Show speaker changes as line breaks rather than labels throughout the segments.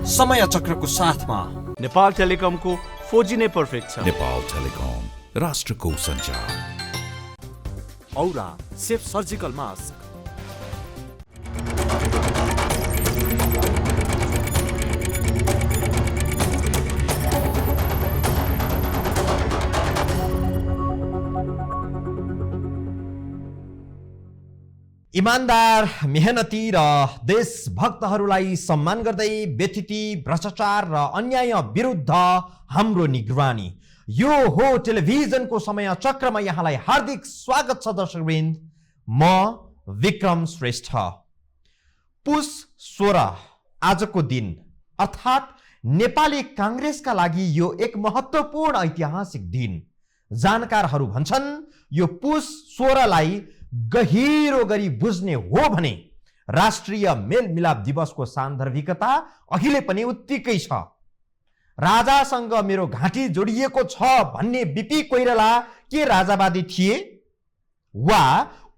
समय चक्रको साथमा
नेपाल टेलिकमको 4G नै पर्फेक्ट छ।
नेपाल टेलिकम, राष्ट्रको सञ्चार।
औरा सेफ सर्जिकल मास्क।
इमानदार, मेहनती र देशभक्तहरूलाई सम्मान गर्दै व्यथिति, भ्रष्टाचार र अन्याय विरुद्ध हाम्रो निगरानी। यो हो टेलिभिजनको समय चक्रमा यहाँलाई हार्दिक स्वागत छ दर्शकवृन्द। म विक्रम श्रेष्ठ। पुस 16 आजको दिन अर्थात् नेपाली कांग्रेसका लागि यो एक महत्त्वपूर्ण ऐतिहासिक दिन। जानकारहरू भन्छन् यो पुस 16 लाई गहिरो गरी बुझ्ने हो भने राष्ट्रिय मेलमिलाप दिवसको सान्दर्भिकता अहिले पनि उत्तिकै छ। राजासँग मेरो घाँटी जोडिएको छ भन्ने बीपी कोइराला के राजावादी थिए वा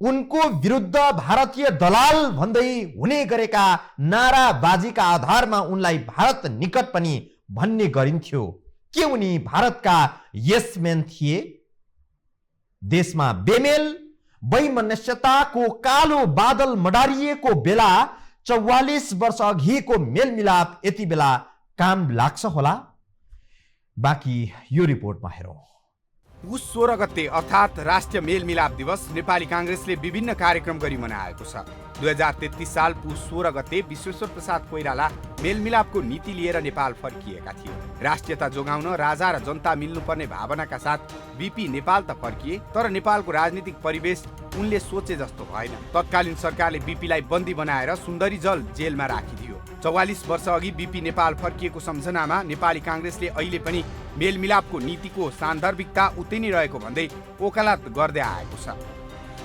उनको विरुद्ध भारतीय दलाल भन्दै हुने गरेका नाराबाजीका आधारमा उनलाई भारत निकट पनि भन्ने गरिन्थ्यो? के उनी भारतका यसमेन थिए? देशमा बेमेल वैमनस्यताको कालो बादल मडारिएको बेला 44 वर्ष अघिको मेलमिलाप यति बेला काम लाग्छ होला? बाँकी यो रिपोर्टमा हेरौँ।
पुस 16 गते अर्थात् राष्ट्रिय मेलमिलाप दिवस नेपाली कांग्रेसले विभिन्न कार्यक्रम गरी मनाएको छ। 2033 साल पुस 16 गते विश्वेश्वर प्रसाद कोइराला मेलमिलापको नीति लिएर नेपाल फर्किएका थिए। राष्ट्रियता जोगाउन राजा र जनता मिल्नुपर्ने भावनाका साथ बीपी नेपाल त फर्किए, तर नेपालको राजनीतिक परिवेश उनले सोचे जस्तो भएन। तत्कालीन सरकारले बीपीलाई बन्दी बनाएर सुन्दरी जल जेलमा राखिदियो। 44 वर्ष अघि बीपी नेपाल फर्किएको सम्झनामा नेपाली कांग्रेसले अहिले पनि मेलमिलापको नीतिको सान्दर्भिकता उतै नै रहेको भन्दै वकालत गर्दै आएको छ।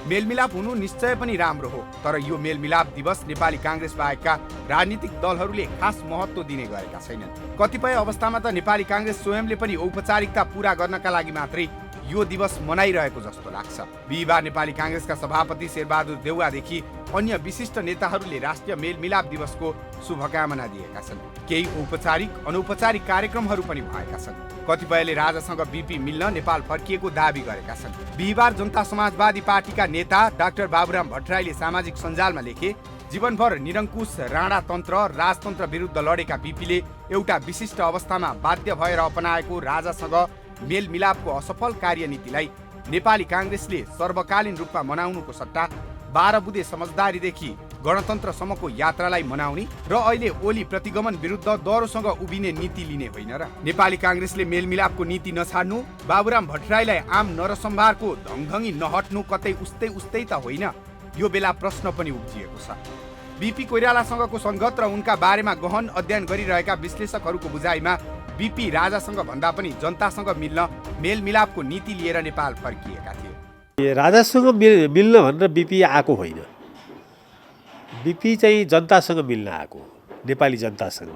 मेलमिलाप हुनु निश्चय पनि राम्रो हो, तर यो मेलमिलाप दिवस नेपाली कांग्रेस बाहेकका राजनीतिक दलहरूले खास महत्त्व दिने गरेका छैनन्। कतिपय अवस्थामा त नेपाली कांग्रेस स्वयंले पनि औपचारिकता पूरा गर्नका लागि मात्रै यो दिवस मनाइरहेको जस्तो लाग्छ। बिहिबार नेपाली कांग्रेसका सभापति शेरबहादुर देउवादेखि अन्य विशिष्ट नेताहरूले राष्ट्रिय मेलमिलाप दिवसको शुभकामना दिएका छन्। केही औपचारिक अनौपचारिक कार्यक्रमहरू पनि भएका छन्। कतिपयले राजासँग बीपी मिल्न नेपाल फर्किएको दाबी गरेका छन्। बिहिबार जनता समाजवादी पार्टीका नेता डाक्टर बाबुराम भट्टराईले सामाजिक सञ्जालमा लेखे, जीवनभर निरङ्कुश राणातन्त्र राजतन्त्र विरुद्ध लडेका बीपीले एउटा विशिष्ट अवस्थामा बाध्य भएर अपनाएको राजासँग मेलमिलापको असफल कार्यनीतिलाई नेपाली कांग्रेसले सर्वकालीन रूपमा मनाउनुको सट्टा 12 बुँदे समझदारीदेखि गणतन्त्रसम्मको यात्रालाई मनाउने र अहिले ओली प्रतिगमन विरुद्ध दरोसँग उभिने नीति लिने होइन र? नेपाली कांग्रेसले मेलमिलापको नीति नछाड्नु, बाबुराम भट्टराईलाई आम नरसम्भारको धङधङी नहट्नु कतै उस्तै त होइन? यो बेला प्रश्न पनि उब्जिएको छ। बीपी कोइरालासँगको संगत र उनका बारेमा गहन अध्ययन गरिरहेका विश्लेषकहरूको बुझाइमा बीपी राजासँग भन्दा पनि जनतासँग मिल्न मेलमिलापको नीति लिएर नेपाल फर्किएका थिए।
राजासँग मिल्न भनेर बीपी आएको होइन, बीपी चाहिँ जनतासँग मिल्न आएको, नेपाली जनतासँग।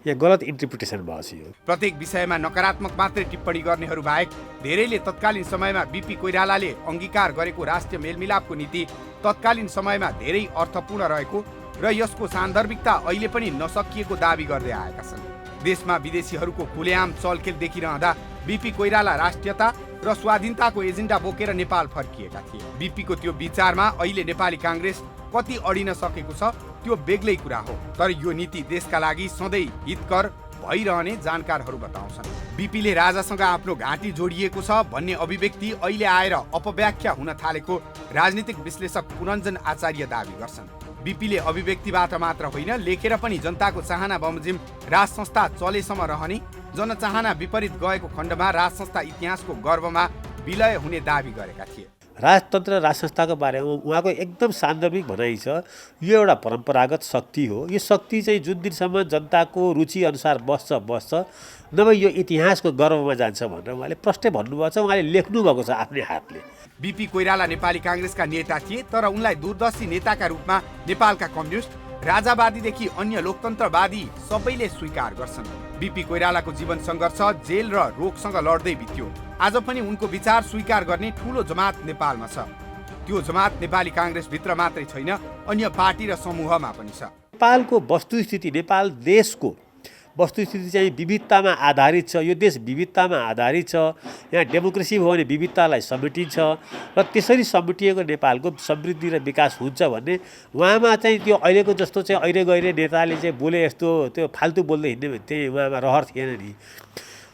यहाँ गलत इन्टरप्रिटेसन भएको छ।
प्रत्येक विषयमा नकारात्मक मात्रै टिप्पणी गर्नेहरू बाहेक धेरैले तत्कालीन समयमा बीपी कोइरालाले अंगीकार गरेको राष्ट्रिय मेलमिलापको नीति तत्कालीन समयमा धेरै अर्थपूर्ण रहेको र यसको सान्दर्भिकता अहिले पनि नसकिएको दाबी गर्दै आएका छन्। देशमा विदेशीहरूको खुलेआम चलखेल देखिरहँदा बीपी कोइराला राष्ट्रियता र स्वाधीनताको एजेन्डा बोकेर नेपाल फर्किएका थिए। बीपीको त्यो विचारमा अहिले नेपाली कांग्रेस कति अडिन सकेको छ त्यो बेग्लै कुरा हो, तर यो नीति देशका लागि सधैँ हितकर भइरहने जानकारहरू बताउँछन्। बीपीले राजासँग आफ्नो घाँटी जोडिएको छ भन्ने अभिव्यक्ति अहिले आएर अपव्याख्या हुन थालेको राजनीतिक विश्लेषक पुरञ्जन आचार्य दाबी गर्छन्। बीपीले अभिव्यक्तिबाट मात्र होइन, लेखेर पनि जनताको चाहना बमोजिम राज संस्था चलेसम्म रहने, जनचाहना विपरीत गएको खण्डमा राज संस्था इतिहासको गर्वमा विलय हुने दाबी गरेका थिए।
राजतन्त्र राज संस्थाको बारेमा उहाँको एकदम सान्दर्भिक भनाइ छ। यो एउटा परम्परागत शक्ति हो। यो शक्ति चाहिँ जुन दिनसम्म जनताको रुचि अनुसार बस्छ नभए यो इतिहासको गर्वमा जान्छ भनेर उहाँले प्रष्टै भन्नुभएको छ, उहाँले लेख्नु भएको छ आफ्नै हातले।
बीपी कोइराला नेपाली कांग्रेसका नेता थिए, तर उनलाई दूरदर्शी नेताका रूपमा नेपालका कम्युनिस्ट, राजावादीदेखि अन्य लोकतन्त्रवादी सबैले स्वीकार गर्छन्। बीपी कोइरालाको जीवन सङ्घर्ष जेल र रोगसँग लड्दै बित्यो। आज पनि उनको विचार स्वीकार गर्ने ठूलो जमात नेपालमा छ। त्यो जमात नेपाली कांग्रेसभित्र मात्रै छैन, अन्य पार्टी र समूहमा पनि छ।
नेपालको वस्तुस्थिति, नेपाल देशको वस्तुस्थिति चाहिँ विविधतामा आधारित छ। यो देश विविधतामा आधारित छ। यहाँ डेमोक्रेसी भयो भने विविधतालाई समेटिन्छ र त्यसरी समेटिएको नेपालको समृद्धि र विकास हुन्छ भन्ने उहाँमा चाहिँ त्यो अहिलेको जस्तो चाहिँ अहिले गइरे नेताले चाहिँ बोले यस्तो त्यो फाल्तु बोल्दै हिँड्ने त्यही उहाँमा रहर थिएन नि।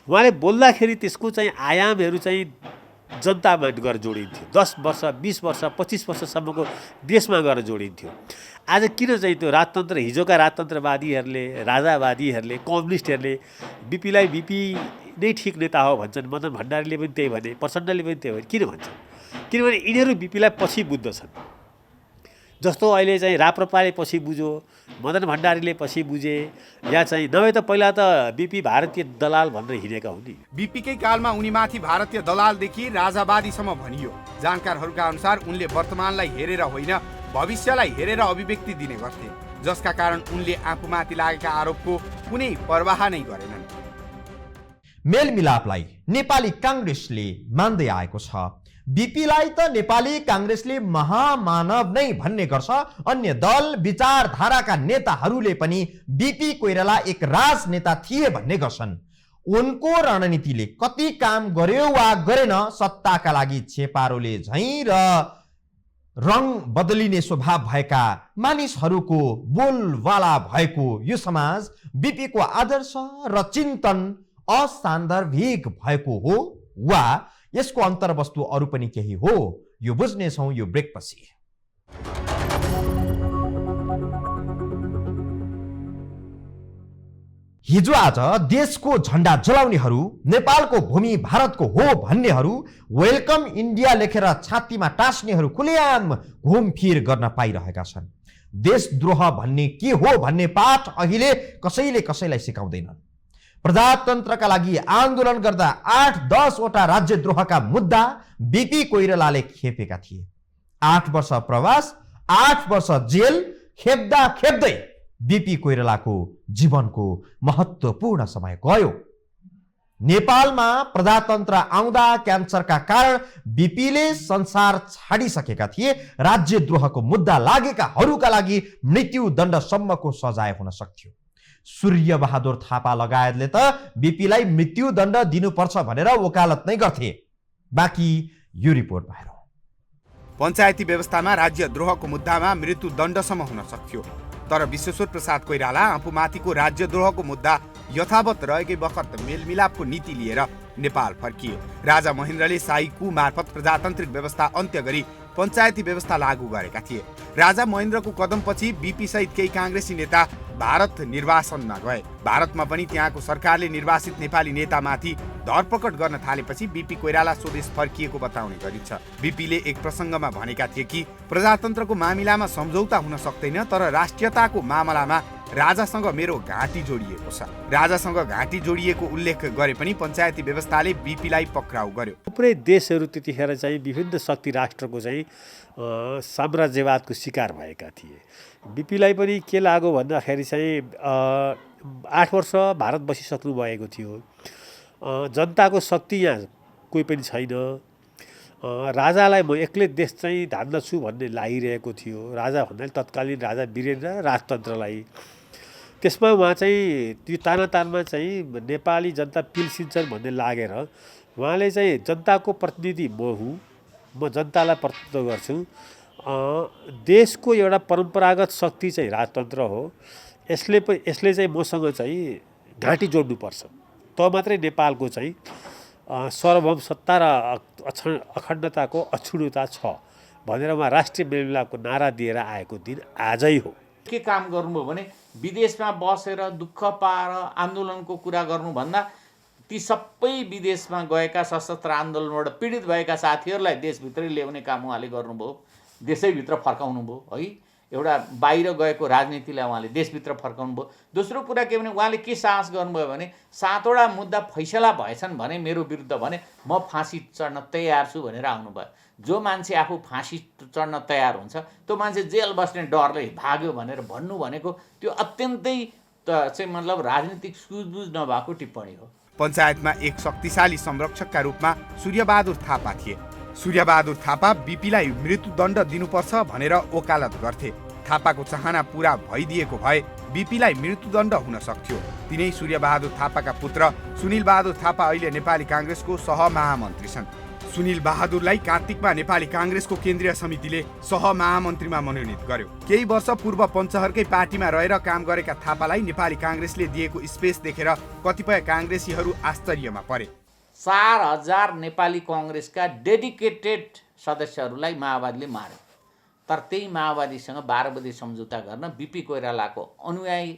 उहाँले बोल्दाखेरि त्यसको चाहिँ आयामहरू चाहिँ जनतामा गएर जोडिन्थ्यो। 10 वर्ष 20 वर्ष 25 वर्षसम्मको देशमा गएर जोडिन्थ्यो। आज किन चाहिँ त्यो राजतन्त्र हिजोका राजतन्त्रवादीहरूले राजावादीहरूले कम्युनिस्टहरूले बिपीलाई बिपी नै ठिक नेता हो भन्छन्। मदन भण्डारीले पनि त्यही भने, प्रचण्डले पनि त्यही भने। किन भन्छन्? किनभने यिनीहरू बिपीलाई पछि बुझ्दछन्। जस्तो अहिले चाहिँ राप्रपाले पछि बुझ्यो, मदन भण्डारीले पछि बुझे, या चाहिँ नभए त पहिला त बिपी भारतीय दलाल भनेर हिँडेका हुन् नि।
बिपीकै कालमा उनीमाथि भारतीय दलालदेखि राजावादीसम्म भनियो। जानकारहरूका अनुसार उनले वर्तमानलाई हेरेर होइन भविष्यलाई हेरेर अभिव्यक्ति दिने गर्थे, जसका कारण उनले आफूमाथि लागेका आरोपको कुनै परवाह नै गरेनन्।
मेलमिलापलाई नेपाली काङ्ग्रेसले मान्दै आएको छ। बिपीलाई त नेपाली काङ्ग्रेसले महामानव नै भन्ने गर्छ। अन्य दल विचारधाराका नेताहरूले पनि बिपी कोइराला एक राजनेता थिए भन्ने गर्छन्। उनको रणनीतिले कति काम गर्यो वा गरेन, सत्ताका लागि छेपारोले झैँ र रङ बदलिने स्वभाव भएका मानिसहरूको बोलवाला भएको यो समाज बिपीको आदर्श र चिन्तन असान्दर्भिक भएको हो वा यसको अन्तर्वस्तु अरू पनि केही हो? यो बुझ्नेछौँ यो ब्रेकपछि। हिजो आज देशको झण्डा जलाउनेहरू, नेपालको भूमि भारतको हो भन्नेहरू, वेलकम इन्डिया लेखेर छातीमा टास्नेहरू खुलेआम घुमफिर गर्न पाइरहेका छन्। देशद्रोह भन्ने के हो भन्ने पाठ अहिले कसैले कसैलाई सिकाउँदैनन्। प्रजातन्त्रका लागि आन्दोलन गर्दा 8-10 वटा राज्यद्रोहका मुद्दा बिपी कोइरालाले खेपेका थिए। 8 वर्ष प्रवास, 8 वर्ष जेल खेप्दा खेप्दै बिपी कोइरालाको जीवनको महत्त्वपूर्ण समय गयो। नेपालमा प्रजातन्त्र आउँदा क्यान्सरका कारण बिपीले संसार छाडिसकेका थिए। राज्यद्रोहको मुद्दा लागेकाहरूका लागि मृत्युदण्डसम्मको सजाय हुन सक्थ्यो। सूर्य बहादुर थापा लगायतले त बिपीलाई मृत्युदण्ड दिनुपर्छ भनेर वकालत नै गर्थे। बाँकी यो रिपोर्ट बाहिर।
पञ्चायती व्यवस्थामा राज्यद्रोहको मुद्दामा मृत्युदण्डसम्म हुन सक्थ्यो, तर विश्वेश्वर प्रसाद कोइराला आफूमाथिको राज्यद्रोहको मुद्दा यथावत रहेकै बखत मेलमिलापको नीति लिएर नेपाल फर्किए। राजा महेन्द्रले शाही कू मार्फत प्रजातान्त्रिक व्यवस्था अन्त्य गरी पञ्चायती व्यवस्था लागू गरेका थिए। राजा महेन्द्रको कदमपछि बिपी सहित केही काङ्ग्रेसी नेता भारत निर्वासनमा गए। भारतमा पनि त्यहाँको सरकारले निर्वासित नेपाली नेतामाथि धरपकड गर्न थालेपछि बिपी कोइराला स्वदेश फर्किएको बताउने गरिन्छ। बिपीले एक प्रसङ्गमा भनेका थिए कि प्रजातन्त्रको मामिलामा सम्झौता हुन सक्दैन, तर राष्ट्रियताको मामलामा राजासँग मेरो घाँटी जोडिएको छ। राजासँग घाँटी जोडिएको उल्लेख गरे पनि पञ्चायती व्यवस्थाले बिपीलाई पक्राउ गर्यो।
थुप्रै देशहरू त्यतिखेर चाहिँ विभिन्न शक्ति राष्ट्रको चाहिँ साम्राज्यवादको शिकार भएका थिए। बिपीलाई पनि के लाग्यो भन्दाखेरि चाहिँ 8 वर्ष भारत बसिसक्नु भएको थियो। जनताको शक्ति यहाँ कोही पनि छैन। राजालाई म एक्लै देश चाहिँ धान्दछु भन्ने लागिरहेको थियो। राजा भन्नाले तत्कालीन राजा वीरेन्द्र राजतन्त्रलाई। त्यसमा उहाँ चाहिँ त्यो तानातानमा चाहिँ नेपाली जनता पिल्सिन्छन् भन्ने लागेर उहाँले चाहिँ जनताको प्रतिनिधि म हुँ, म जनतालाई प्रतिनिधित्व गर्छु। देशको एउटा परम्परागत शक्ति चाहिँ राजतन्त्र हो। यसले चाहिँ मसँग चाहिँ घाँटी जोड्नुपर्छ, त मात्रै नेपालको चाहिँ सार्वभौम सत्ता र अखण्डताको अक्षुण्णता छ भनेर उहाँ राष्ट्रिय मेलमिलापको नारा दिएर आएको दिन आजै हो।
के काम गर्नुभयो भने विदेशमा बसेर दुःख पाएर आन्दोलनको कुरा गर्नुभन्दा ती सबै विदेशमा गएका सशस्त्र आन्दोलनबाट पीडित भएका साथीहरूलाई देशभित्रै ल्याउने काम उहाँले गर्नुभयो। देशैभित्र फर्काउनु भयो है। एउटा बाहिर गएको राजनीतिलाई उहाँले देशभित्र फर्काउनु भयो। दोस्रो कुरा के भने उहाँले के साहस गर्नुभयो भने 7 वटा मुद्दा फैसला भएछन् भने मेरो विरुद्ध भने म फाँसी चढ्न तयार छु भनेर आउनुभयो। जो मान्छे आफू फाँसी चढ्न तयार हुन्छ त्यो मान्छे जेल बस्ने डरले भाग्यो भनेर भन्नु भनेको त्यो अत्यन्तै चाहिँ मतलब राजनीतिक सुझबुझ नभएको टिप्पणी हो।
पञ्चायतमा एक शक्तिशाली संरक्षकका रूपमा सूर्यबहादुर थापा थिए। सूर्यबहादुर थापा बिपीलाई मृत्युदण्ड दिनुपर्छ भनेर वकालत गर्थे। थापाको चाहना पूरा भइदिएको भए बिपीलाई मृत्युदण्ड हुन सक्थ्यो। तिनै सूर्यबहादुर थापाका पुत्र सुनिल बहादुर थापा अहिले नेपाली काङ्ग्रेसको सहमहामन्त्री छन्। सुनिल बहादुरलाई कार्तिकमा नेपाली काङ्ग्रेसको केन्द्रीय समितिले सहमहामन्त्रीमा मनोनित गर्यो। केही वर्ष पूर्व पञ्चहरकै पार्टीमा रहेर काम गरेका थापालाई नेपाली काङ्ग्रेसले दिएको स्पेस देखेर कतिपय काङ्ग्रेसीहरू आश्चर्यमा परे।
4,000 नेपाली काङ्ग्रेसका डेडिकेटेड सदस्यहरूलाई माओवादीले मार्यो। तर त्यही माओवादीसँग 12 बजे सम्झौता गर्न बिपी कोइरालाको अनुयायी,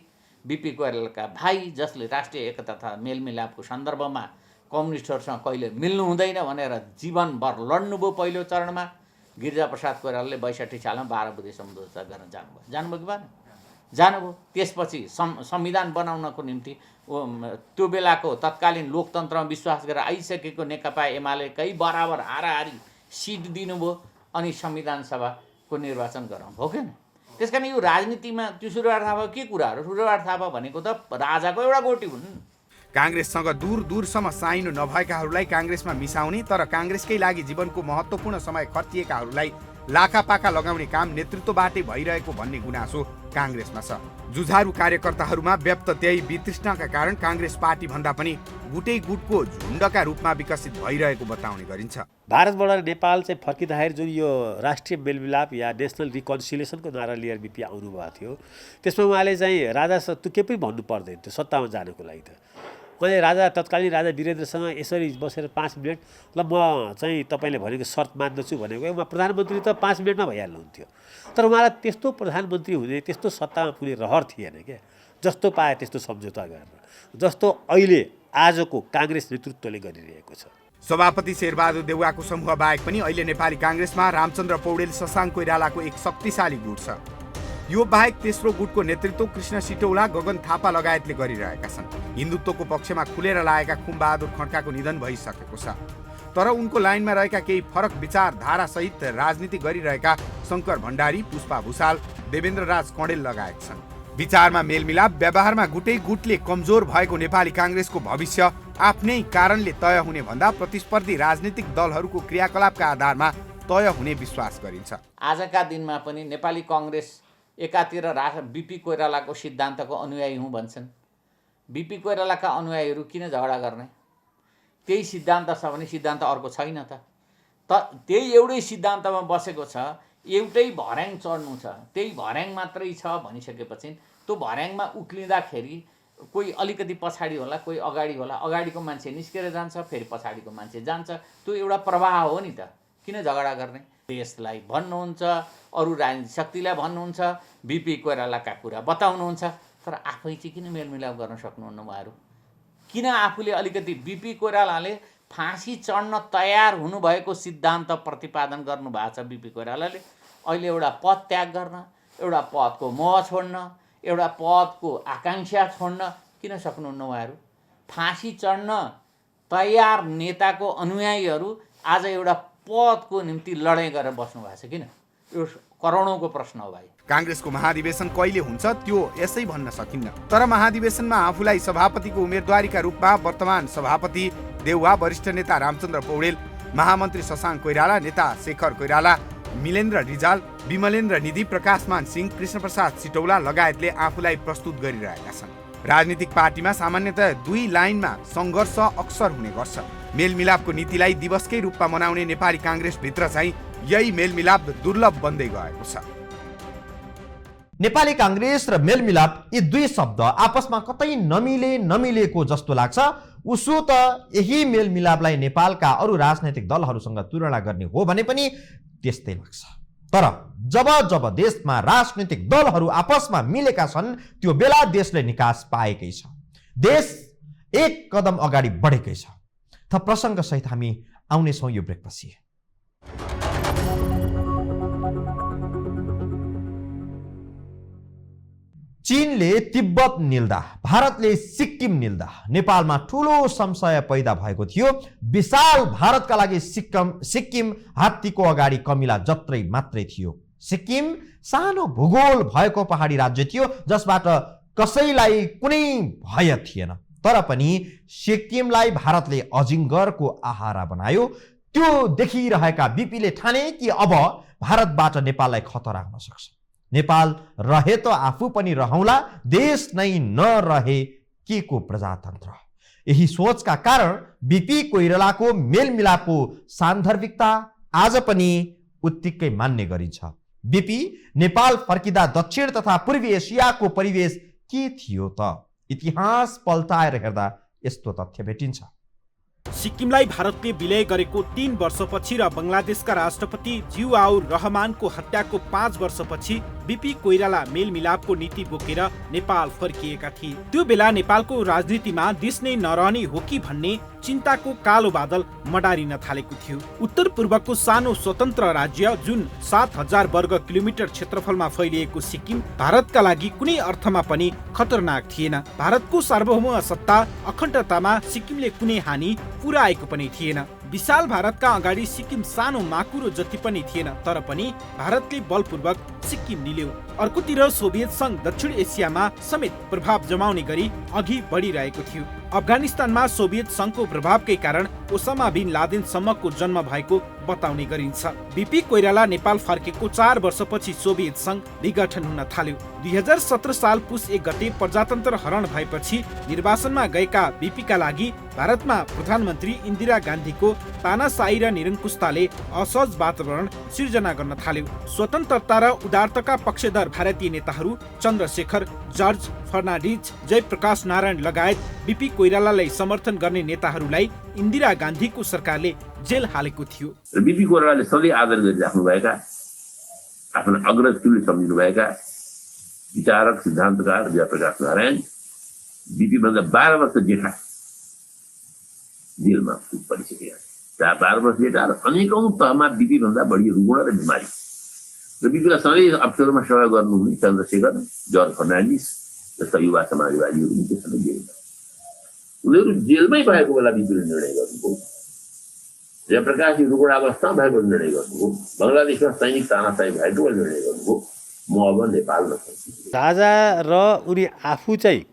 बिपी कोइरालाका भाइ, जसले राष्ट्रिय एकता तथा मेलमिलापको सन्दर्भमा कम्युनिस्टहरूसँग कहिले मिल्नु हुँदैन भनेर जीवनभर लड्नुभयो। पहिलो चरणमा गिरिजाप्रसाद कोइरालाले 62 सालमा 12 बजे सम्झौता गर्न जानुभयो कि भएन? जानुभयो। त्यसपछि संविधान बनाउनको निम्ति त्यो बेलाको तत्कालीन लोकतन्त्रमा विश्वास गरेर आइसकेको नेकपा एमालेकै बराबर हाराहारी सिट दिनुभयो अनि संविधान सभाको निर्वाचन गराउनु भयो किन? त्यस कारण यो राजनीतिमा त्यो सुरुवात थापा के कुराहरू? सुरुवात थापा भनेको त राजाको एउटा गोटी हुन्।
काङ्ग्रेससँग दूर दूरसम्म साइनो नभएकाहरूलाई काङ्ग्रेसमा मिसाउने तर काङ्ग्रेसकै लागि जीवनको महत्त्वपूर्ण समय खर्चिएकाहरूलाई लाखापाखा लगाउने काम नेतृत्वबाटै भइरहेको भन्ने गुनासो काङ्ग्रेसमा छ। जुझारु कार्यकर्ताहरूमा व्यक्त त्यही वितृष्णाका कारण काङ्ग्रेस पार्टी भन्दा पनि गुटै गुटको झुण्डका रूपमा विकसित भइरहेको बताउने गरिन्छ।
भारतबाट नेपाल चाहिँ फर्किँदाखेरि जुन यो राष्ट्रिय मेलमिलाप या नेसनल रिकन्सिलिएसनको नारा लिएर बिपी आउनुभएको थियो, त्यसमा उहाँले चाहिँ राजासँग त्यो केही पनि भन्नु पर्दैन थियो सत्तामा जानको लागि। त उहाँले तत्कालीन राजा वीरेन्द्रसँग यसरी बसेर 5 मिनट ल म चाहिँ तपाईँले भनेको शर्त मान्दछु भनेको, उहाँ प्रधानमन्त्री त 5 मिनटमा भइहाल्नुहुन्थ्यो। तर उहाँलाई त्यस्तो प्रधानमन्त्री हुने, त्यस्तो सत्तामा पुग्ने रहर थिएन क्या। जस्तो पाए त्यस्तो सम्झौता गर्न, जस्तो अहिले आजको काङ्ग्रेस नेतृत्वले गरिरहेको छ।
सभापति शेरबहादुर देउवाको समूह बाहेक पनि अहिले नेपाली काङ्ग्रेसमा रामचन्द्र पौडेल, शशाङ्क कोइरालाको एक शक्तिशाली गुट छ। यो बाहेक तेस्रो गुटको नेतृत्व कृष्ण सिटौला, गगन थापा लगायतले गरिरहेका छन्। हिन्दुत्वको पक्षमा खुलेर लागेका खुमबहादुर खड्काको निधन भइसकेको छ। तर उनको लाइनमा रहेका केही फरक विचारधारासहित राजनीति गरिरहेका शङ्कर भण्डारी, पुष्पा भुषाल, देवेन्द्र राज कँडेल लगायत छन्। विचारमा मेलमिलाप, व्यवहारमा गुटै गुटले कमजोर भएको नेपाली काङ्ग्रेसको भविष्य आफ्नै कारणले तय हुने भन्दा प्रतिस्पर्धी राजनीतिक दलहरूको क्रियाकलापका आधारमा तय हुने विश्वास गरिन्छ।
आजका दिनमा पनि नेपाली काङ्ग्रेस एकातिर बिपी कोइरालाको सिद्धान्तको अनुयायी हुँ भन्छन्। बिपी कोइरालाका अनुयायीहरू किन झगडा गर्ने? त्यही सिद्धान्त छ भने सिद्धान्त अर्को छैन त? त्यही एउटै सिद्धान्तमा बसेको छ, एउटै भर्याङ चढ्नु छ, त्यही भर्याङ मात्रै छ भनिसकेपछि त्यो भर्याङमा उक्लिँदाखेरि कोही अलिकति पछाडि होला, कोही अगाडि होला। अगाडिको मान्छे निस्केर जान्छ, फेरि पछाडिको मान्छे जान्छ। त्यो एउटा प्रवाह हो नि त। किन झगडा गर्ने? देशलाई भन्नुहुन्छ, अरू राजनीतिक शक्तिलाई भन्नुहुन्छ, बिपी कोइरालाका कुरा बताउनुहुन्छ, तर आफै चाहिँ किन मेलमिलाप गर्न सक्नुहुन्न उहाँहरू? किन आफूले अलिकति बिपी कोइरालाले फाँसी चढ्न तयार हुनुभएको सिद्धान्त प्रतिपादन गर्नुभएको छ बिपी कोइरालाले, अहिले एउटा पद त्याग गर्न, एउटा पदको मोह छोड्न, एउटा पदको आकाङ्क्षा छोड्न किन सक्नुहुन्न उहाँहरू? फाँसी चढ्न तयार नेताको अनुयायीहरू आज एउटा पदको निम्ति लडाइँ गरेर बस्नु भएको छ किन? यो करोडौँको प्रश्न हो भाइ।
काङ्ग्रेसको महाधिवेशन कहिले हुन्छ त्यो यसै भन्न सकिन्न। तर महाधिवेशनमा आफूलाई सभापतिको उम्मेदवारीका रूपमा वर्तमान सभापति देउवा, वरिष्ठ नेता रामचन्द्र पौडेल, महामन्त्री शशाङ्क कोइराला, नेता शेखर कोइराला, मिलेन्द्र रिजाल, विमलेन्द्र निधि, प्रकाशमान सिंह, कृष्णप्रसाद सिटौला लगायतले आफूलाई प्रस्तुत गरिरहेका छन्। राजनीतिक पार्टीमा सामान्यतया दुई लाइनमा सङ्घर्ष अक्सर हुने गर्छ। मेलमिलापको नीतिलाई दिवसकै रूपमा मनाउने नेपाली काङ्ग्रेसभित्र चाहिँ यही मेलमिलाप दुर्लभ बन्दै गएको छ।
नेपाली काङ्ग्रेस र मेलमिलाप यी दुई शब्द आपसमा कतै नमिलेको जस्तो लाग्छ। उसो त यही मेलमिलापलाई नेपालका अरू राजनैतिक दलहरूसँग तुलना गर्ने हो भने पनि त्यस्तै लाग्छ। तर जब जब देशमा राजनैतिक दलहरू आपसमा मिलेका छन् त्यो बेला देशले निकास पाएकै छ, देश एक कदम अगाडि बढेकै छ। त प्रसङ्गसहित हामी आउनेछौँ यो ब्रेकपछि। चीनले तिब्बत निल्दा, भारतले सिक्किम निल्दा नेपालमा ठूलो संशय पैदा भएको थियो। विशाल भारतका लागि सिक्किम हात्तीको अगाडि कमिला जत्रै मात्रै थियो। सिक्किम सानो भूगोल भएको पहाडी राज्य थियो जसबाट कसैलाई कुनै भय थिएन। तर पनि सिक्किमलाई भारतले अजिङ्गरको आहारा बनायो। त्यो देखिरहेका बिपीले ठाने कि अब भारतबाट नेपाललाई खतरा हुन सक्छ। नेपाल रहे त आफू पनि रहौला, देश नै नरहे के को प्रजातन्त्र। यही सोचका कारण बीपी कोइरालाको मेलमिलापको सान्दर्भिकता आज पनि उत्तिकै मान्ने गरिन्छ। बीपी नेपाल फर्किँदा दक्षिण तथा पूर्वी एसियाको परिवेश के थियो त? इतिहास पल्टाएर हेर्दा यस्तो तथ्य भेटिन्छ।
सिक्किमलाई भारतले विलय गरेको 3 वर्षपछि र बङ्गलादेशका राष्ट्रपति जियाउर रहमानको हत्याको 5 वर्षपछि बीपी कोइराला मेलमिलापको नीति बोकेर नेपाल फर्किएका थिए। त्यो बेला नेपालको राजनीतिमा देश नै नरहने हो कि भन्ने चिन्ताको कालो बादल मडारिन थालेको थियो। उत्तर पूर्वको सानो स्वतन्त्र राज्य जुन 7000 वर्ग किलोमिटर क्षेत्रफलमा फैलिएको सिक्किम भारतका लागि कुनै अर्थमा पनि खतरनाक थिएन। भारतको सार्वभौम सत्ता अखण्डतामा सिक्किमले कुनै हानि पुर्याएको पनि थिएन। विशाल भारतका अगाडि सिक्किम सानो माकुरो जति पनि थिएन, तर पनि भारतले बलपूर्वक सिक्किम निल्यो। अर्कोतिर सोभियत संघ दक्षिण एसियामा समेत प्रभाव जमाउने गरी अघि बढिरहेको थियो। अफगानिस्तानमा सोभियत संघको प्रभावकै कारण ओसामा बिन लादेन सम्मको जन्म भएको बताउने गरिन्छ। बीपी कोइराला नेपाल फर्केको 4 वर्षपछि सोभियत संघ विघटन हुन थाल्यो। 2017 साल पुस 1 गते प्रजातन्त्र हरण भएपछि निर्वाचनमा गएका बीपीका लागि भारतमा प्रधानमन्त्री इन्दिरा गान्धीको तानाशाही र निरङ्कुशताले असहज वातावरण सिर्जना गर्न थाल्यो। स्वतन्त्रता र उदारताका पक्षधर भारतीय नेताहरू चन्द्रशेखर, जर्ज फर्नान्डिज, जयप्रकाश नारायण लगायत बीपी कोइरालालाई समर्थन गर्ने नेताहरूलाई इन्दिरा गान्धीको सरकारले जेल हालेको थियो।
बीपी कोइरालाले सधैँ आदर गरिराख्नुभएका, आफ्ना अग्रज तुल्य सम्झिनुभएका विचारक सिद्धान्तकार जयप्रकाश नारायण बीपी भन्दा 12 वर्ष जेठा जेलमा परिसकेका। 12 वर्ष जेठा र अनेकौं तहमा बीपी भन्दा बढी रुग्ण र बिमारी र बीपीलाई सधैँ अप्ठ्यारोमा सेवा गर्नुहुने चन्द्रशेखर, जर्ज फर्नान्डिस जस्ता युवा समाजवादीहरू त्यसमा जेलमा। उनीहरू जेलमै भएको बेला बीपीले निर्णय गर्नुभयो। जयप्रकाश रुग्णावस्था भएको निर्णय गर्नुभयो। बङ्गलादेशमा सैनिक तानाशाही भएको निर्णय गर्नुभयो। म अब नेपालमा
राजा र उनी आफू चाहिँ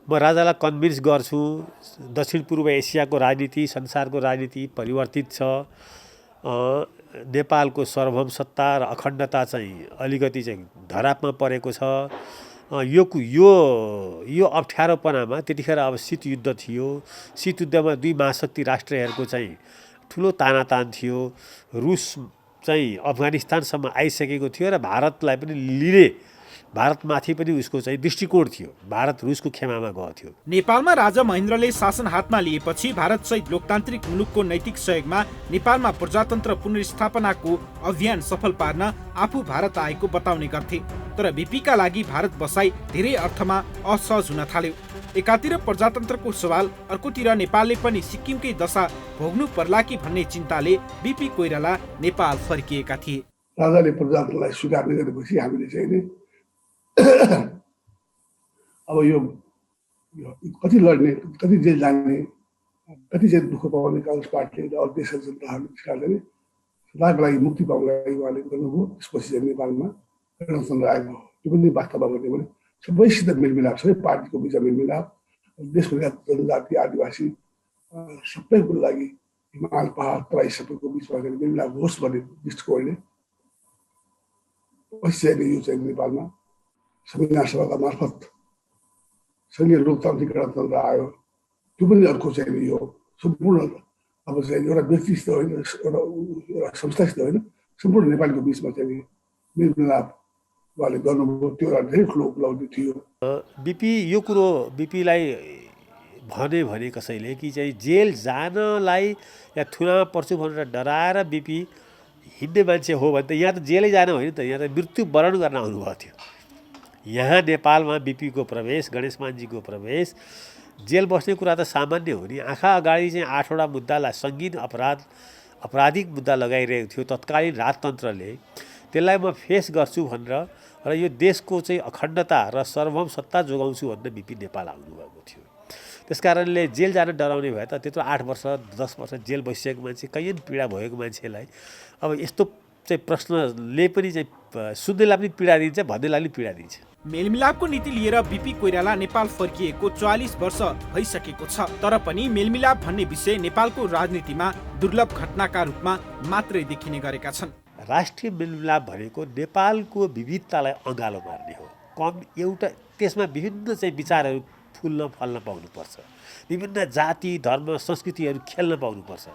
म राजालाई कन्भिन्स गर्छु, दक्षिण पूर्व एसियाको राजनीति, संसारको राजनीति परिवर्तित छ, नेपालको सार्वभौम सत्ता र अखण्डता चाहिँ अलिकति चाहिँ धरापमा परेको छ। यो अप्ठ्यारोपनामा त्यतिखेर अब शीत युद्ध थियो। शीत युद्धमा 2 महाशक्ति राष्ट्रहरूको चाहिँ ठुलो तानातान थियो। रुस चाहिँ अफगानिस्तानसम्म आइसकेको थियो र भारतलाई पनि लिने, भारतमाथि पनि उसको चाहिँ दृष्टिकोण थियो। भारत रुसको खेमामा गएको थियो।
नेपालमा राजा महेन्द्रले शासन हातमा लिएपछि भारत सहित लोकतान्त्रिक मुलुकको नैतिक सहयोगमा नेपालमा प्रजातन्त्र पुनर्स्थापनाको अभियान सफल पार्न आफू भारत आएको बताउने गर्थे। तर बीपीका लागि भारत बसाई धेरै अर्थमा असहज हुन थाल्यो। एकातिर प्रजातन्त्रको सवाल, अर्कोतिर नेपालले पनि सिक्किमकै दशा भोग्नु पर्ला कि भन्ने चिन्ताले बीपी कोइराला नेपाल फर्किएका थिए।
राजाले प्रजातन्त्रलाई स्वीकार गरेपछि हामीले चाहिँ नि अब यो कति लड्ने, कति जेल जाने, कति चाहिँ दुःख पाउने काङ्ग्रेस पार्टीले र अरू देशका जनताहरूले निकाल्ने सदाको लागि मुक्ति पाउनको लागि उहाँले गर्नुभयो। त्यसपछि चाहिँ नेपालमा गणतन्त्र आएको। त्यो पनि वास्तवमा भन्यो भने सबैसित मेलमिलाप, सबै पार्टीको बिचमा मेलमिलाप, देशभरिका जनजाति आदिवासी सबैको लागि हिमाल पहाड तराई सबैको बिचमा मेलमिलाप होस् भन्ने दृष्टिकोणले पछि चाहिँ यो चाहिँ नेपालमा संविधान सभाका मार्फत संघीय लोकतान्त्रिक गणतन्त्र आयो। त्यो पनि अर्को चाहिँ यो सम्पूर्ण अब चाहिँ एउटा व्यक्तिसित होइन, एउटा संस्थासित होइन, सम्पूर्ण नेपालीको बिचमा चाहिँ मेलमिलाप उहाँले गर्नुभयो। त्यो एउटा धेरै ठुलो उपलब्धि थियो।
बीपी यो कुरो बीपीलाई भने कसैले कि चाहिँ जेल जानलाई या थुनामा पर्छु भनेर डराएर बीपी हिँड्ने मान्छे हो भने त यहाँ त जेलै जान होइन त, यहाँ त मृत्युवरण गर्न आउनुभएको थियो। यहाँ नेपालमा बीपीको प्रवेश, गणेशमानजीको प्रवेश, जेल बस्ने कुरा त सामान्य हो नि। आँखा अगाडि चाहिँ 8वटा मुद्दालाई सङ्गीन आपराधिक मुद्दा लगाइरहेको थियो तत्कालीन राजतन्त्रले। त्यसलाई म फेस गर्छु भनेर र यो देशको चाहिँ अखण्डता र सार्वभौम सत्ता जोगाउँछु भनेर बीपी नेपाल आउनुभएको थियो। त्यसकारणले जेल जान डराउने भए त त्यत्रो 8 वर्ष 10 वर्ष जेल बसिसकेको मान्छे, कैयन पीडा भएको मान्छेलाई अब यस्तो चाहिँ प्रश्नले पनि चाहिँ सुन्नेलाई पनि पीडा दिन्छ, भन्नेलाई पनि पीडा दिन्छ।
मेलमिलापको नीति लिएर बीपी कोइराला नेपाल फर्किएको 44 वर्ष भइसकेको छ। तर पनि मेलमिलाप भन्ने विषय नेपालको राजनीतिमा दुर्लभ घटनाका रूपमा मात्रै देखिने गरेका छन्।
राष्ट्रिय मेलमिलाप भनेको नेपालको विविधतालाई अँगालो मार्ने हो। एउटा त्यसमा विभिन्न चाहिँ विचारहरू फुल्न फल्न पाउनुपर्छ, विभिन्न जाति धर्म संस्कृतिहरू खेल्न पाउनुपर्छ।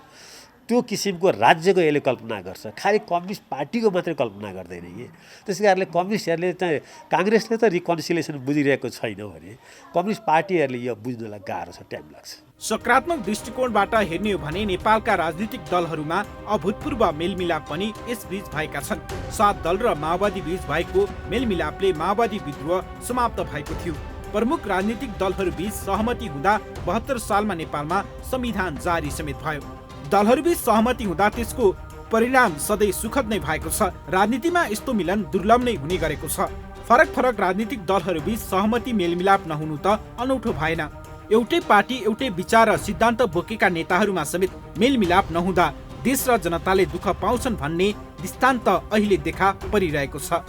त्यो किसिमको राज्यको यसले कल्पना गर्छ, खालि कम्युनिस्ट पार्टीको मात्रै कल्पना गर्दैन कि। त्यस कारणले कम्युनिस्टहरूले चाहिँ काङ्ग्रेसले त रिकन्सिलिएसन बुझिरहेको छैन भने कम्युनिस्ट पार्टीहरूले यो बुझ्नलाई गाह्रो छ, टाइम लाग्छ।
सकारात्मक दृष्टिकोणबाट हेर्ने हो भने नेपालका राजनीतिक दलहरूमा अभूतपूर्व मेलमिलाप पनि यसबीच भएका छन्। 7 दल र माओवादी बीच भएको मेलमिलापले माओवादी विद्रोह समाप्त भएको थियो। प्रमुख राजनीतिक दलहरूबीच सहमति हुँदा 72 सालमा नेपालमा संविधान जारी समेत भयो। दलहरूबीच सहमति हुँदा त्यसको परिणाम सधैँ सुखद नै भएको छ। राजनीतिमा यस्तो मिलन दुर्लभ नै हुने गरेको छ। फरक फरक राजनीतिक दलहरूबीच सहमति मेलमिलाप नहुनु त अनौठो भएन। एउटै पार्टी एउटै विचार र सिद्धान्त बोकेका नेताहरूमा समेत मेलमिलाप नहुँदा देश र जनताले दुःख पाउँछन् भन्ने दृष्टान्त अहिले देखा परिरहेको छ।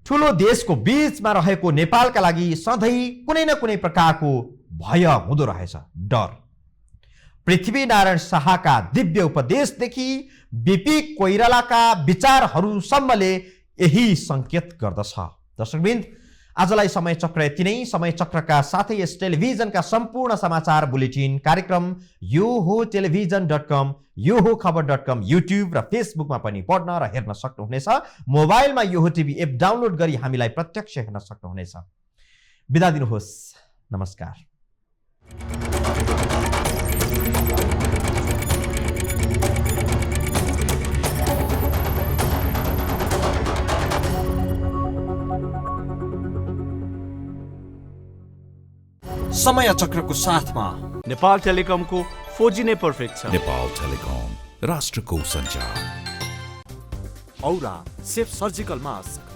ठुलो देशको बीचमा रहेको नेपालका लागि सधैँ कुनै न कुनै प्रकारको भय हुँदो रहेछ, डर। पृथ्वीनारायण शाहका दिव्य उपदेशदेखि बीपी कोइरालाका विचारहरूसम्मले यही सङ्केत गर्दछ। दर्शकवृन्द, आजलाई समय चक्र यति नै। समय चक्रका साथै यस टेलिभिजनका सम्पूर्ण समाचार बुलेटिन कार्यक्रम यो हो टेलिभिजन.com, यो हो खबर.com, युट्युब र फेसबुकमा पनि पढ्न र हेर्न सक्नुहुनेछ। मोबाइलमा यो हो टिभी एप डाउनलोड गरी हामीलाई प्रत्यक्ष हेर्न सक्नुहुनेछ। बिदा दिनुहोस्, नमस्कार।
समय चक्रको साथमा
नेपाल टेलिकमको 4G नै पर्फेक्ट छ।
नेपाल टेलिकम, राष्ट्रको सञ्चार।
औरा सेफ सर्जिकल मास्क